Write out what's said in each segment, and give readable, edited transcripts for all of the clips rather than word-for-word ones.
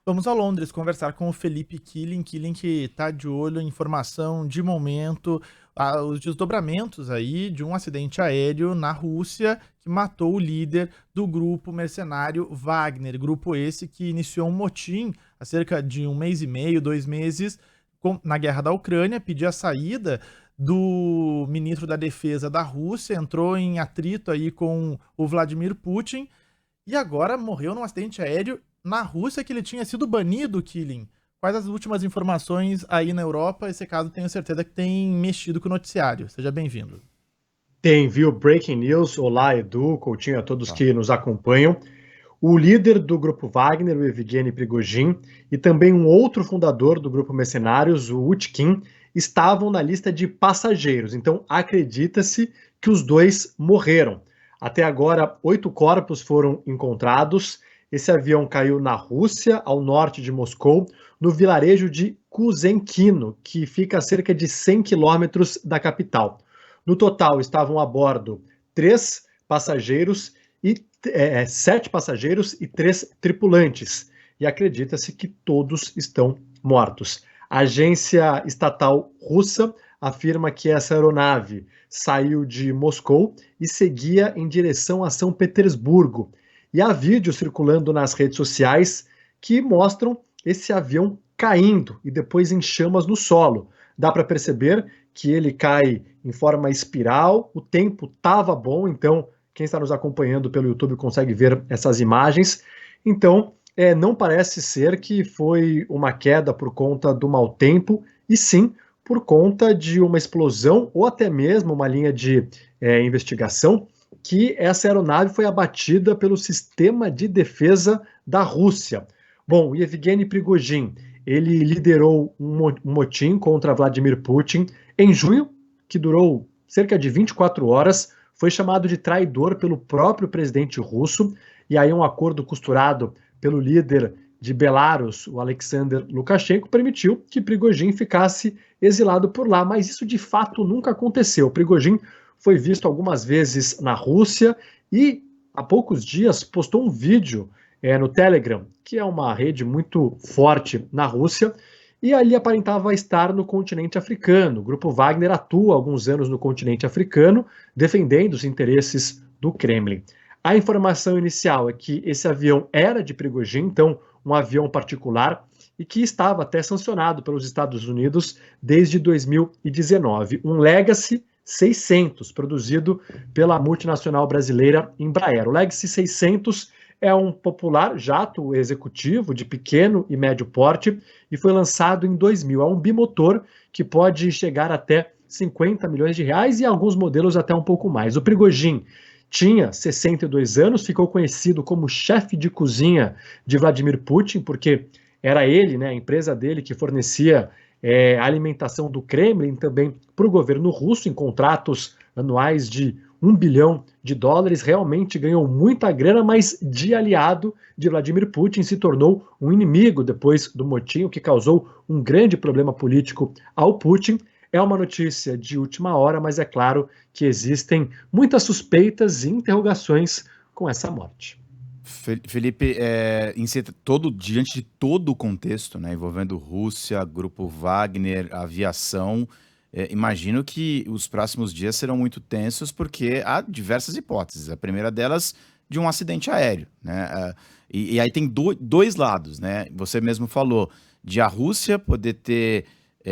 Vamos a Londres conversar com o Felipe Killing. Killing que está de olho em informação de momento, os desdobramentos aí de um acidente aéreo na Rússia que matou o líder do grupo mercenário Wagner. Grupo esse que iniciou um motim há cerca de um mês e meio, 2 meses, na guerra da Ucrânia, pediu a saída do ministro da Defesa da Rússia, entrou em atrito aí com o Vladimir Putin e agora morreu num acidente aéreo na Rússia, que ele tinha sido banido, Killing. Quais as últimas informações aí na Europa? Esse caso tenho certeza que tem mexido com o noticiário. Seja bem-vindo. Tem, viu? Breaking News. Olá, Edu, Coutinho, a todos Tá. que nos acompanham. O líder do grupo Wagner, o Evgeny Prigozhin, e também um outro fundador do grupo Mercenários, o Utkin, estavam na lista de passageiros. Então, acredita-se que os dois morreram. Até agora, 8 corpos foram encontrados. Esse avião caiu na Rússia, ao norte de Moscou, no vilarejo de Kuzenkino, que fica a cerca de 100 quilômetros da capital. No total, estavam a bordo 3 passageiros e 7 passageiros e 3 tripulantes. E acredita-se que todos estão mortos. A agência estatal russa afirma que essa aeronave saiu de Moscou e seguia em direção a São Petersburgo. E há vídeos circulando nas redes sociais que mostram esse avião caindo e depois em chamas no solo. Dá para perceber que ele cai em forma espiral, o tempo estava bom, então quem está nos acompanhando pelo YouTube consegue ver essas imagens. Então, não parece ser que foi uma queda por conta do mau tempo, e sim por conta de uma explosão ou até mesmo uma linha de investigação que essa aeronave foi abatida pelo sistema de defesa da Rússia. Bom, o Evgeny Prigozhin, ele liderou um motim contra Vladimir Putin em junho, que durou cerca de 24 horas, foi chamado de traidor pelo próprio presidente russo, e aí um acordo costurado pelo líder de Belarus, o Alexander Lukashenko, permitiu que Prigozhin ficasse exilado por lá, mas isso de fato nunca aconteceu. Prigozhin foi visto algumas vezes na Rússia e há poucos dias postou um vídeo no Telegram, que é uma rede muito forte na Rússia, e ali aparentava estar no continente africano. O grupo Wagner atua há alguns anos no continente africano, defendendo os interesses do Kremlin. A informação inicial é que esse avião era de Prigozhin, então um avião particular, e que estava até sancionado pelos Estados Unidos desde 2019. Um Legacy 600, produzido pela multinacional brasileira Embraer. O Legacy 600 é um popular jato executivo de pequeno e médio porte e foi lançado em 2000. É um bimotor que pode chegar até 50 milhões de reais e alguns modelos até um pouco mais. O Prigozhin tinha 62 anos, ficou conhecido como chefe de cozinha de Vladimir Putin, porque era ele, a empresa dele, que fornecia a alimentação do Kremlin também para o governo russo, em contratos anuais de $1 bilhão. Realmente ganhou muita grana, mas de aliado de Vladimir Putin se tornou um inimigo depois do motim, o que causou um grande problema político ao Putin. É uma notícia de última hora, mas é claro que existem muitas suspeitas e interrogações com essa morte. Felipe, diante de todo o contexto, envolvendo Rússia, Grupo Wagner, aviação, imagino que os próximos dias serão muito tensos, porque há diversas hipóteses. A primeira delas, de um acidente aéreo, e aí tem dois lados, Você mesmo falou de a Rússia poder ter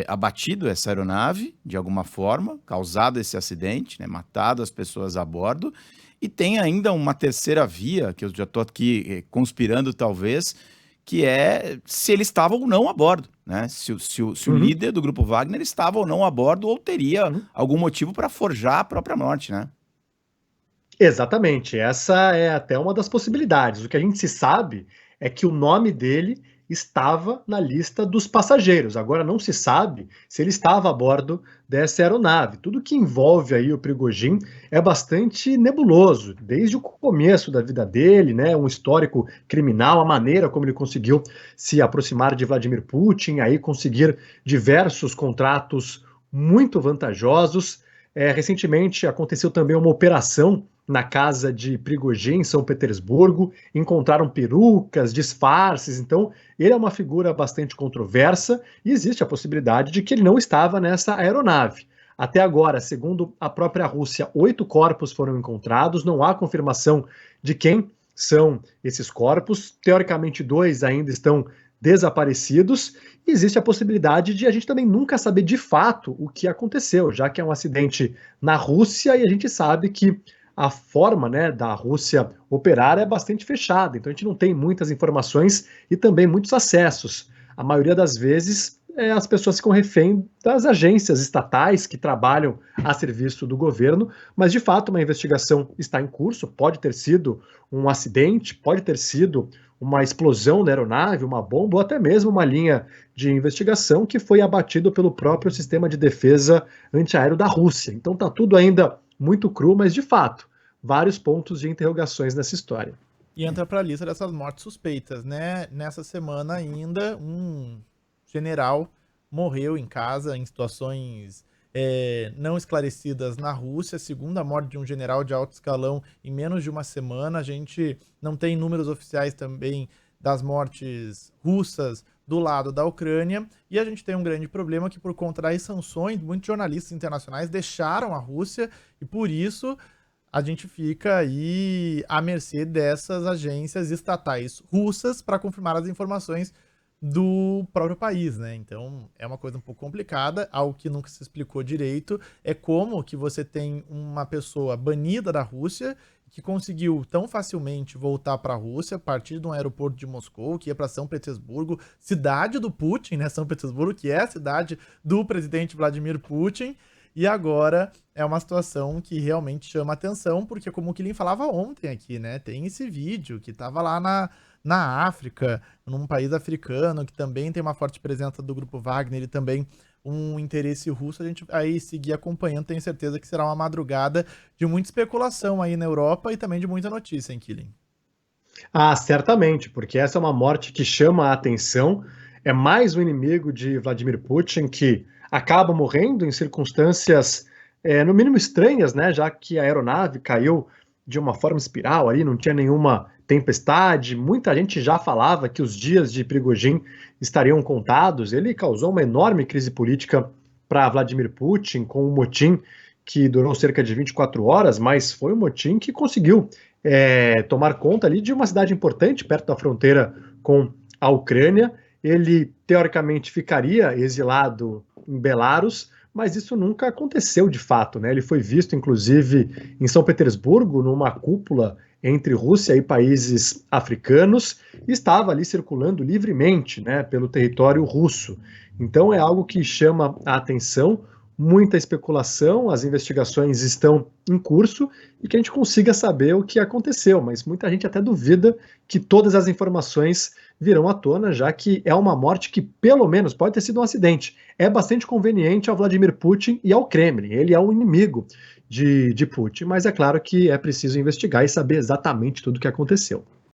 abatido essa aeronave de alguma forma, causado esse acidente, matado as pessoas a bordo. E tem ainda uma terceira via, que eu já estou aqui conspirando talvez, que é se ele estava ou não a bordo, Se o líder do grupo Wagner estava ou não a bordo, ou teria algum motivo para forjar a própria morte, Exatamente, essa é até uma das possibilidades. O que a gente se sabe é que o nome dele estava na lista dos passageiros. Agora não se sabe se ele estava a bordo dessa aeronave. Tudo que envolve aí o Prigozhin é bastante nebuloso, desde o começo da vida dele, um histórico criminal, a maneira como ele conseguiu se aproximar de Vladimir Putin, aí conseguir diversos contratos muito vantajosos. Recentemente aconteceu também uma operação na casa de Prigozhin, em São Petersburgo, encontraram perucas, disfarces, então ele é uma figura bastante controversa e existe a possibilidade de que ele não estava nessa aeronave. Até agora, segundo a própria Rússia, 8 corpos foram encontrados, não há confirmação de quem são esses corpos, teoricamente 2 ainda estão desaparecidos, e existe a possibilidade de a gente também nunca saber de fato o que aconteceu, já que é um acidente na Rússia e a gente sabe que a forma, né, da Rússia operar é bastante fechada, então a gente não tem muitas informações e também muitos acessos. A maioria das vezes as pessoas ficam refém das agências estatais que trabalham a serviço do governo, mas de fato uma investigação está em curso, pode ter sido um acidente, pode ter sido uma explosão na aeronave, uma bomba, ou até mesmo uma linha de investigação que foi abatido pelo próprio sistema de defesa antiaéreo da Rússia. Então está tudo ainda muito cru, mas de fato, vários pontos de interrogações nessa história. E entra para a lista dessas mortes suspeitas, né? Nessa semana ainda, um general morreu em casa em situações não esclarecidas na Rússia, segunda morte de um general de alto escalão em menos de uma semana. A gente não tem números oficiais também das mortes russas do lado da Ucrânia, e a gente tem um grande problema que, por conta das sanções, muitos jornalistas internacionais deixaram a Rússia, e por isso a gente fica aí à mercê dessas agências estatais russas para confirmar as informações do próprio país, né? Então é uma coisa um pouco complicada, algo que nunca se explicou direito, é como que você tem uma pessoa banida da Rússia que conseguiu tão facilmente voltar para a Rússia a partir de um aeroporto de Moscou, que ia para São Petersburgo, cidade do Putin, né? São Petersburgo, que é a cidade do presidente Vladimir Putin, e agora é uma situação que realmente chama atenção, porque como o Kilin falava ontem aqui, né? Tem esse vídeo que estava lá na África, num país africano, que também tem uma forte presença do Grupo Wagner e também um interesse russo. A gente aí seguir acompanhando, tenho certeza que será uma madrugada de muita especulação aí na Europa e também de muita notícia, hein, Kilin? Ah, certamente, porque essa é uma morte que chama a atenção, é mais um inimigo de Vladimir Putin que acaba morrendo em circunstâncias, no mínimo estranhas, né, já que a aeronave caiu de uma forma espiral ali, não tinha nenhuma tempestade, muita gente já falava que os dias de Prigozhin estariam contados, ele causou uma enorme crise política para Vladimir Putin, com um motim que durou cerca de 24 horas, mas foi um motim que conseguiu tomar conta ali de uma cidade importante, perto da fronteira com a Ucrânia. Ele, teoricamente, ficaria exilado em Belarus, mas isso nunca aconteceu de fato, né? Ele foi visto, inclusive, em São Petersburgo, numa cúpula entre Rússia e países africanos, e estava ali circulando livremente, né, pelo território russo. Então é algo que chama a atenção, muita especulação, as investigações estão em curso e que a gente consiga saber o que aconteceu, mas muita gente até duvida que todas as informações virão à tona, já que é uma morte que, pelo menos, pode ter sido um acidente. É bastante conveniente ao Vladimir Putin e ao Kremlin, ele é um inimigo de Putin, mas é claro que é preciso investigar e saber exatamente tudo o que aconteceu.